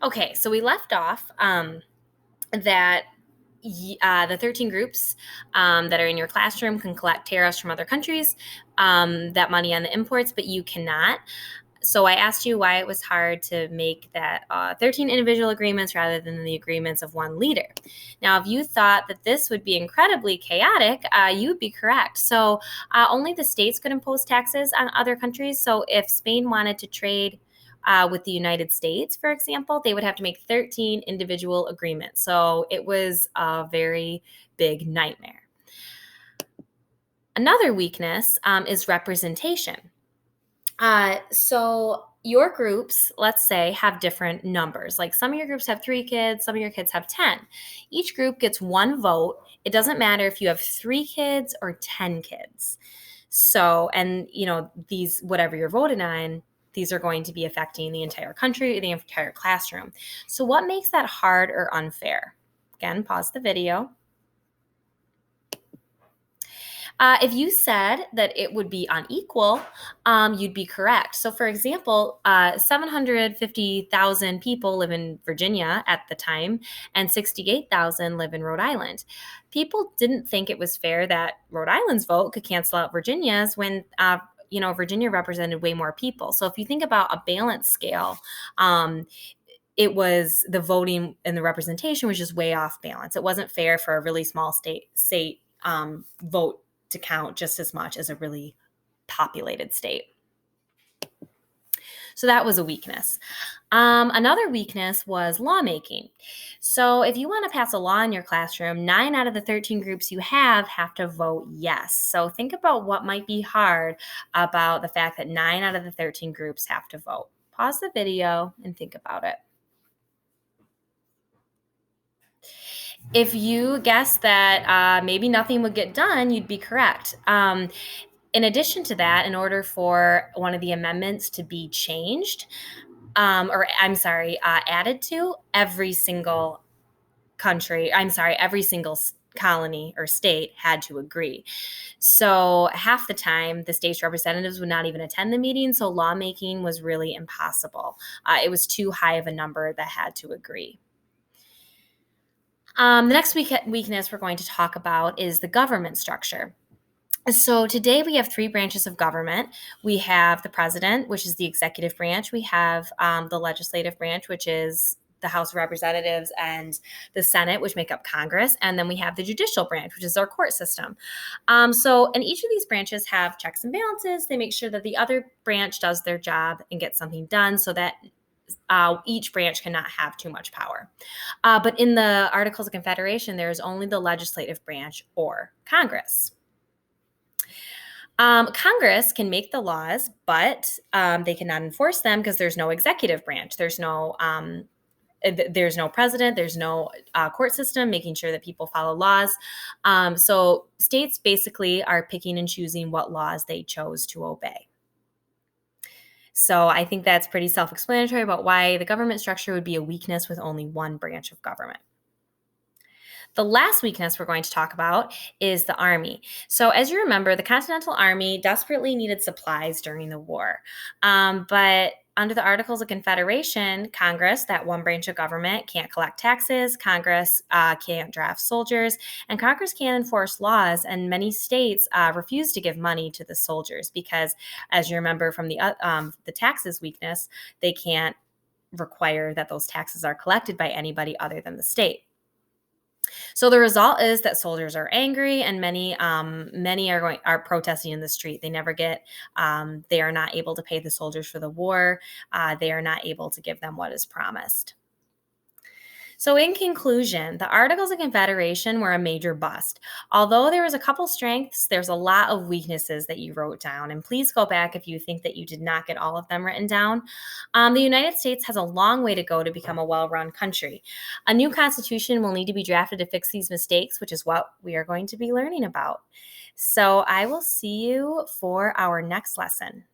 Okay, so we left off that the 13 groups that are in your classroom can collect tariffs from other countries, that money on the imports, but you cannot. So I asked you why it was hard to make that 13 individual agreements rather than the agreements of one leader. Now, if you thought that this would be incredibly chaotic, you would be correct. So only the states could impose taxes on other countries. So if Spain wanted to trade with the United States, for example, they would have to make 13 individual agreements. So it was a very big nightmare. Another weakness is representation. So your groups, let's say, have different numbers. Like some of your groups have 3 kids, some of your kids have 10. Each group gets one vote. It doesn't matter if you have 3 kids or 10 kids. So, and these, whatever you're voting on, these are going to be affecting the entire country, the entire classroom. So, what makes that hard or unfair? Again, pause the video. If you said that it would be unequal, you'd be correct. So, for example, 750,000 people live in Virginia at the time, and 68,000 live in Rhode Island. People didn't think it was fair that Rhode Island's vote could cancel out Virginia's when Virginia represented way more people. So, if you think about a balance scale, it was the voting and the representation was just way off balance. It wasn't fair for a really small state vote to count just as much as a really populated state. So that was a weakness. Another weakness was lawmaking. So if you want to pass a law in your classroom, 9 out of the 13 groups you have to vote yes. So think about what might be hard about the fact that 9 out of the 13 groups have to vote. Pause the video and think about it. If you guessed that maybe nothing would get done, you'd be correct. In addition to that, in order for one of the amendments to be changed, added to, every single colony or state had to agree. So half the time, the state's representatives would not even attend the meeting, so lawmaking was really impossible. It was too high of a number that had to agree. The next weakness we're going to talk about is the government structure. So today we have 3 branches of government. We have the president, which is the executive branch. We have the legislative branch, which is the House of Representatives, and the Senate, which make up Congress. And then we have the judicial branch, which is our court system. And each of these branches have checks and balances. They make sure that the other branch does their job and gets something done so that each branch cannot have too much power. But in the Articles of Confederation, there is only the legislative branch or Congress. Congress can make the laws, but they cannot enforce them because there's no executive branch. There's no president. There's no court system making sure that people follow laws. So states basically are picking and choosing what laws they chose to obey. So I think that's pretty self-explanatory about why the government structure would be a weakness with only one branch of government. The last weakness we're going to talk about is the Army. So as you remember, the Continental Army desperately needed supplies during the war. But under the Articles of Confederation, Congress, that one branch of government, can't collect taxes, Congress can't draft soldiers, and Congress can't enforce laws, and many states refuse to give money to the soldiers because, as you remember from the taxes weakness, they can't require that those taxes are collected by anybody other than the state. So the result is that soldiers are angry, and many are protesting in the street. They never get, they are not able to pay the soldiers for the war. They are not able to give them what is promised. So in conclusion, the Articles of Confederation were a major bust. Although there was a couple strengths, there's a lot of weaknesses that you wrote down. And please go back if you think that you did not get all of them written down. The United States has a long way to go to become a well-run country. A new constitution will need to be drafted to fix these mistakes, which is what we are going to be learning about. So I will see you for our next lesson.